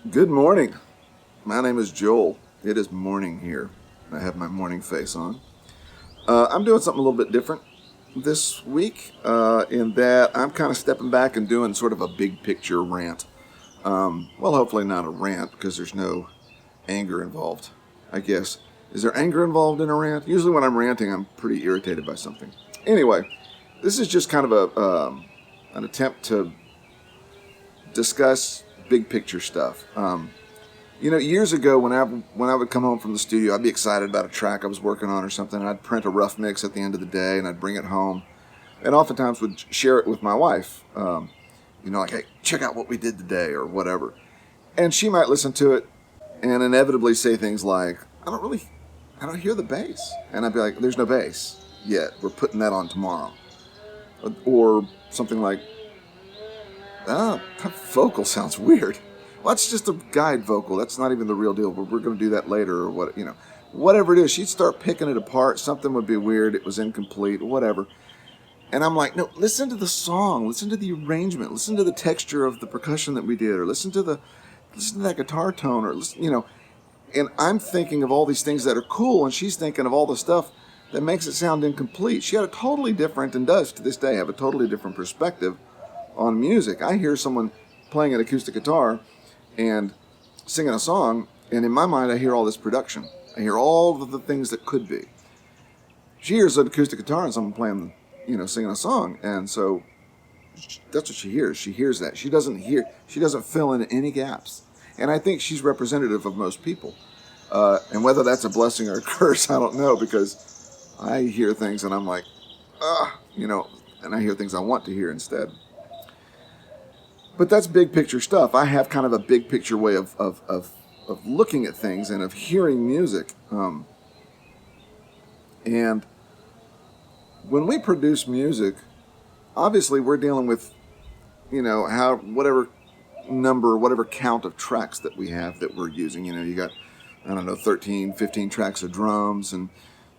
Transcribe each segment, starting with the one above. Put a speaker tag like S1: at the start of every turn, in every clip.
S1: Good morning. My name is Joel. It is morning here. I have my morning face on. I'm doing something a little bit different this week in that I'm kind of stepping back and doing sort of a big picture rant. Well, hopefully not a rant because there's no anger involved, I guess. Is there anger involved in a rant? Usually when I'm ranting, I'm pretty irritated by something. Anyway, this is just kind of an attempt to discuss big picture stuff. Years ago when I would come home from the studio, I'd be excited about a track I was working on or something, and I'd print a rough mix at the end of the day, and I'd bring it home, and oftentimes would share it with my wife. Like, hey, check out what we did today or whatever, and she might listen to it and inevitably say things like, I don't hear the bass, and I'd be like, there's no bass yet. We're putting that on tomorrow, or something like, that vocal sounds weird. Well, that's just a guide vocal. That's not even the real deal. We're going to do that later, or whatever it is. She'd start picking it apart. Something would be weird. It was incomplete, whatever. And I'm like, no, listen to the song. Listen to the arrangement. Listen to the texture of the percussion that we did, or listen to that guitar tone, or listen. And I'm thinking of all these things that are cool, and she's thinking of all the stuff that makes it sound incomplete. She had a totally different, and does to this day have a totally different perspective on music. I hear someone playing an acoustic guitar and singing a song, and in my mind I hear all this production. I hear all of the things that could be. She hears an acoustic guitar and someone playing, singing a song, and so that's what she hears. She hears that. She doesn't fill in any gaps. And I think she's representative of most people. And whether that's a blessing or a curse, I don't know, because I hear things and I'm like, and I hear things I want to hear instead. But that's big picture stuff. I have kind of a big picture way of looking at things and of hearing music. And when we produce music, obviously we're dealing with, whatever count of tracks that we have that we're using. You got, 13, 15 tracks of drums, and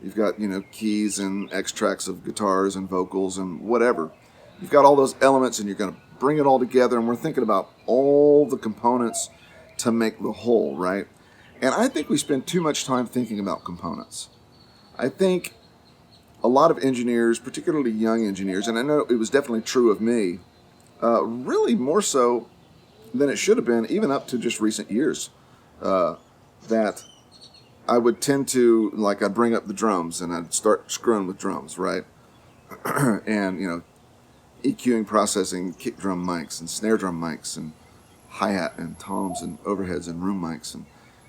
S1: you've got, keys and X tracks of guitars and vocals and whatever. You've got all those elements, and you're going to bring it all together, and we're thinking about all the components to make the whole, right? And I think we spend too much time thinking about components. I think a lot of engineers, particularly young engineers, and I know it was definitely true of me, really more so than it should have been, even up to just recent years, that I would tend to, I'd bring up the drums, and I'd start screwing with drums, right? And, EQing, processing, kick drum mics and snare drum mics and hi-hat and toms and overheads and room mics and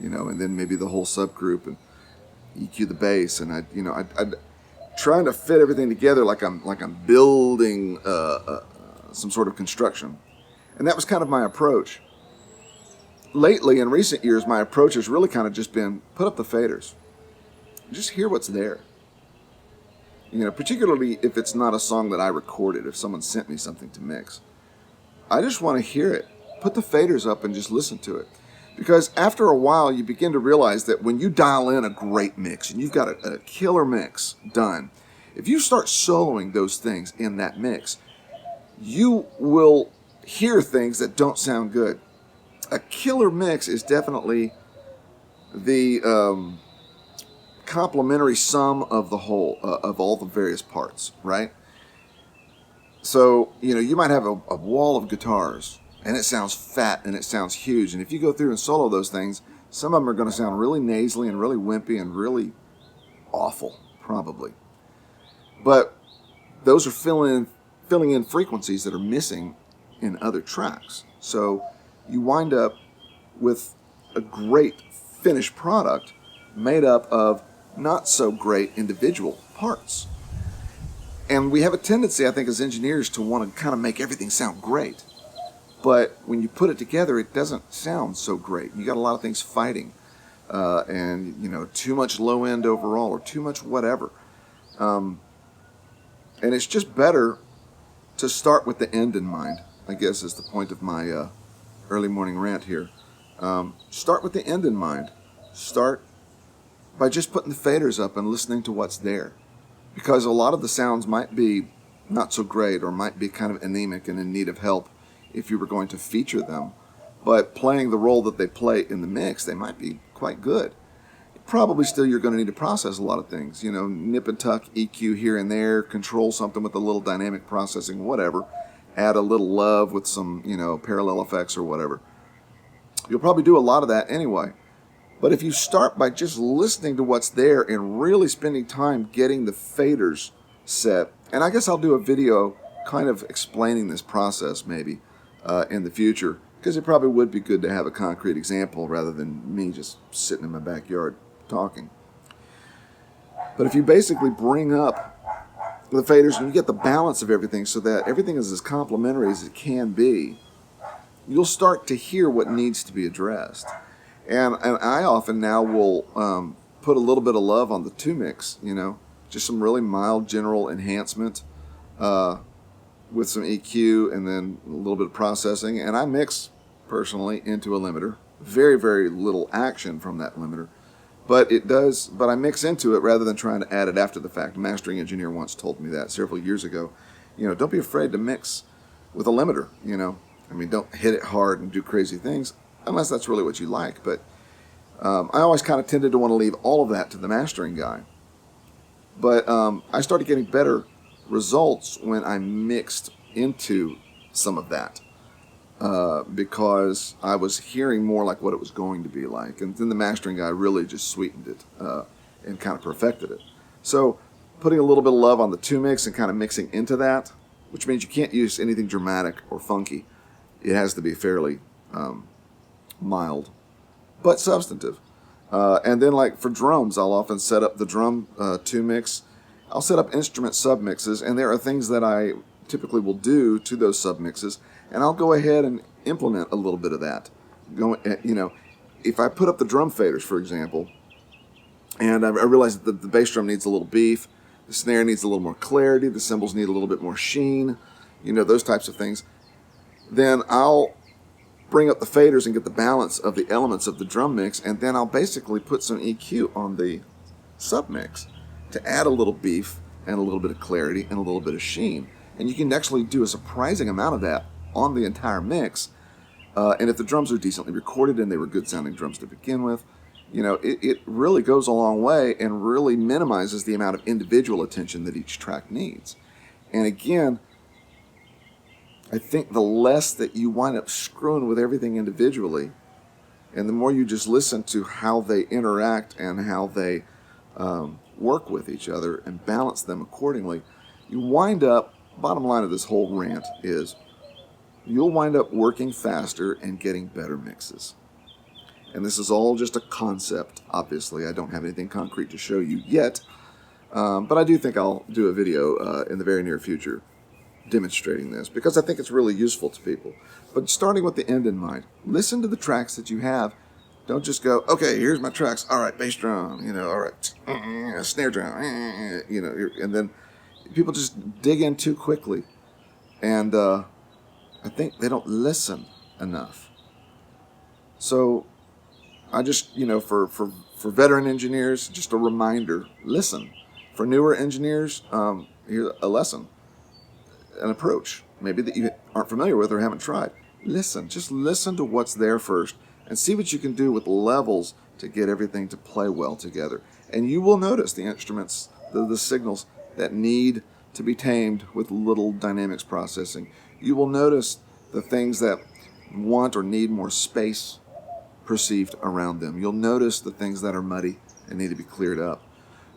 S1: and then maybe the whole subgroup and EQ the bass, and I'd trying to fit everything together like I'm building some sort of construction, and that was kind of my approach. Lately, in recent years, my approach has really kind of just been put up the faders, just hear what's there. Particularly if it's not a song that I recorded, if someone sent me something to mix. I just want to hear it. Put the faders up and just listen to it. Because after a while, you begin to realize that when you dial in a great mix, and you've got a killer mix done, if you start soloing those things in that mix, you will hear things that don't sound good. A killer mix is definitely the complementary sum of the whole, of all the various parts, right? So, you might have a wall of guitars, and it sounds fat and it sounds huge, and if you go through and solo those things, some of them are going to sound really nasally and really wimpy and really awful, probably. But those are filling in frequencies that are missing in other tracks. So you wind up with a great finished product made up of not so great individual parts. And we have a tendency, I think, as engineers to want to kind of make everything sound great. But when you put it together, it doesn't sound so great. You got a lot of things fighting. And too much low end overall, or too much whatever. And it's just better to start with the end in mind, I guess is the point of my early morning rant here. Start with the end in mind. Start by just putting the faders up and listening to what's there. Because a lot of the sounds might be not so great, or might be kind of anemic and in need of help if you were going to feature them. but playing the role that they play in the mix, they might be quite good. Probably still you're going to need to process a lot of things, nip and tuck, EQ here and there, control something with a little dynamic processing, whatever. Add a little love with some, parallel effects or whatever. You'll probably do a lot of that anyway. But if you start by just listening to what's there and really spending time getting the faders set, and I guess I'll do a video kind of explaining this process maybe in the future, because it probably would be good to have a concrete example rather than me just sitting in my backyard talking. But if you basically bring up the faders and you get the balance of everything so that everything is as complementary as it can be, you'll start to hear what needs to be addressed. And I often now will put a little bit of love on the 2-mix, just some really mild general enhancement with some EQ and then a little bit of processing. And I mix, personally, into a limiter. Very, very little action from that limiter. But I mix into it rather than trying to add it after the fact. A mastering engineer once told me that several years ago. Don't be afraid to mix with a limiter, don't hit it hard and do crazy things, unless that's really what you like. But I always kind of tended to want to leave all of that to the mastering guy. But I started getting better results when I mixed into some of that. Because I was hearing more like what it was going to be like. And then the mastering guy really just sweetened it and kind of perfected it. So putting a little bit of love on the 2-mix and kind of mixing into that, which means you can't use anything dramatic or funky. It has to be fairly mild, but substantive. And then like for drums, I'll often set up the drum 2-mix. I'll set up instrument submixes, and there are things that I typically will do to those submixes, and I'll go ahead and implement a little bit of that. If I put up the drum faders, for example, and I realize that the bass drum needs a little beef, the snare needs a little more clarity, the cymbals need a little bit more sheen, those types of things, then I'll bring up the faders and get the balance of the elements of the drum mix, and then I'll basically put some EQ on the submix to add a little beef and a little bit of clarity and a little bit of sheen. And you can actually do a surprising amount of that on the entire mix. And if the drums are decently recorded and they were good sounding drums to begin with, it really goes a long way and really minimizes the amount of individual attention that each track needs. And again, I think the less that you wind up screwing with everything individually, and the more you just listen to how they interact and how they work with each other and balance them accordingly, you wind up, bottom line of this whole rant is, you'll wind up working faster and getting better mixes. And this is all just a concept, obviously. I don't have anything concrete to show you yet, but I do think I'll do a video in the very near future demonstrating this, because I think it's really useful to people. But starting with the end in mind, listen to the tracks that you have. Don't just go, okay, here's my tracks. All right, bass drum, all right, snare drum, and then people just dig in too quickly. And I think they don't listen enough. So I just, for veteran engineers, just a reminder, listen. For newer engineers, here's a lesson, an approach, maybe that you aren't familiar with or haven't tried. Listen, just listen to what's there first and see what you can do with levels to get everything to play well together. And you will notice the instruments, the signals that need to be tamed with little dynamics processing. You will notice the things that want or need more space perceived around them. You'll notice the things that are muddy and need to be cleared up.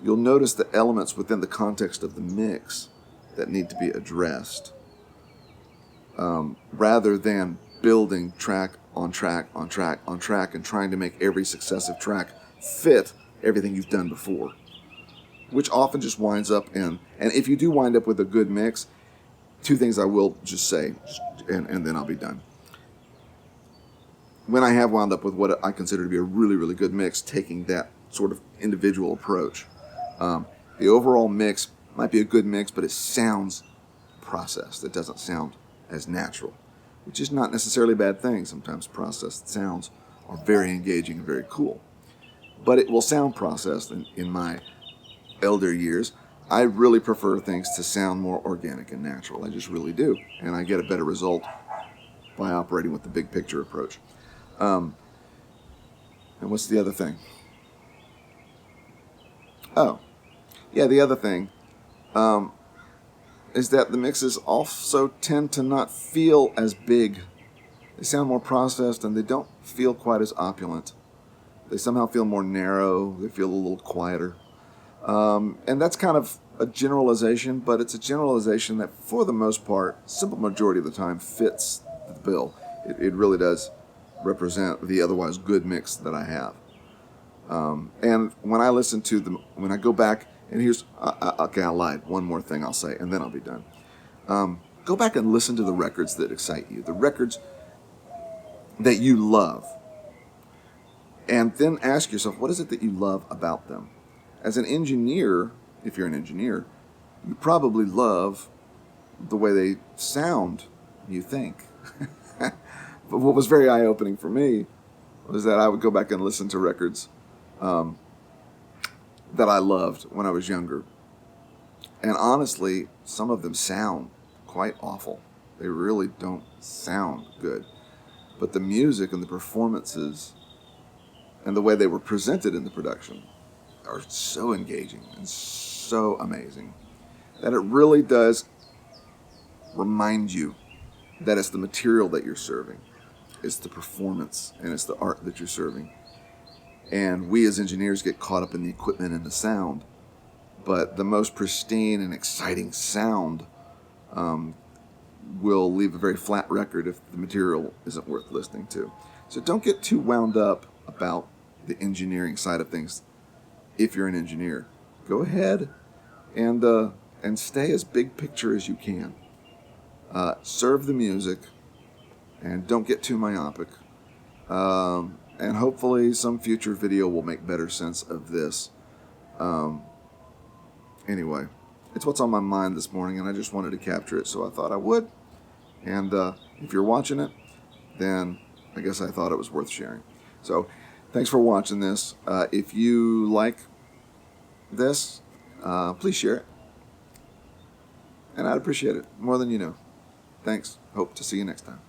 S1: You'll notice the elements within the context of the mix that need to be addressed, rather than building track on track on track on track and trying to make every successive track fit everything you've done before, which often just winds up in, and if you do wind up with a good mix, two things I will just say, and then I'll be done. When I have wound up with what I consider to be a really, really good mix, taking that sort of individual approach, the overall mix might be a good mix, but it sounds processed. It doesn't sound as natural, which is not necessarily a bad thing. Sometimes processed sounds are very engaging and very cool. But it will sound processed. In my elder years, I really prefer things to sound more organic and natural. I just really do. And I get a better result by operating with the big picture approach. And what's the other thing? Oh, yeah, the other thing is that the mixes also tend to not feel as big. They sound more processed and they don't feel quite as opulent. They somehow feel more narrow. They feel a little quieter. And that's kind of a generalization, but it's a generalization that for the most part, simple majority of the time, fits the bill. It really does represent the otherwise good mix that I have. And when I listen to them, when I go back, and here's, okay, I lied. One more thing I'll say, and then I'll be done. Go back and listen to the records that excite you, the records that you love. And then ask yourself, what is it that you love about them? As an engineer, if you're an engineer, you probably love the way they sound, you think. But what was very eye-opening for me was that I would go back and listen to records that I loved when I was younger. And honestly, some of them sound quite awful. They really don't sound good. But the music and the performances and the way they were presented in the production are so engaging and so amazing that it really does remind you that it's the material that you're serving, it's the performance, and it's the art that you're serving. And we as engineers get caught up in the equipment and the sound, but the most pristine and exciting sound will leave a very flat record if the material isn't worth listening to. So don't get too wound up about the engineering side of things. If you're an engineer, go ahead and stay as big picture as you can. Serve the music, and don't get too myopic. And hopefully some future video will make better sense of this. Anyway, it's what's on my mind this morning, and I just wanted to capture it, so I thought I would. And if you're watching it, then I guess I thought it was worth sharing. So thanks for watching this. If you like this, please share it. And I'd appreciate it more than you know. Thanks. Hope to see you next time.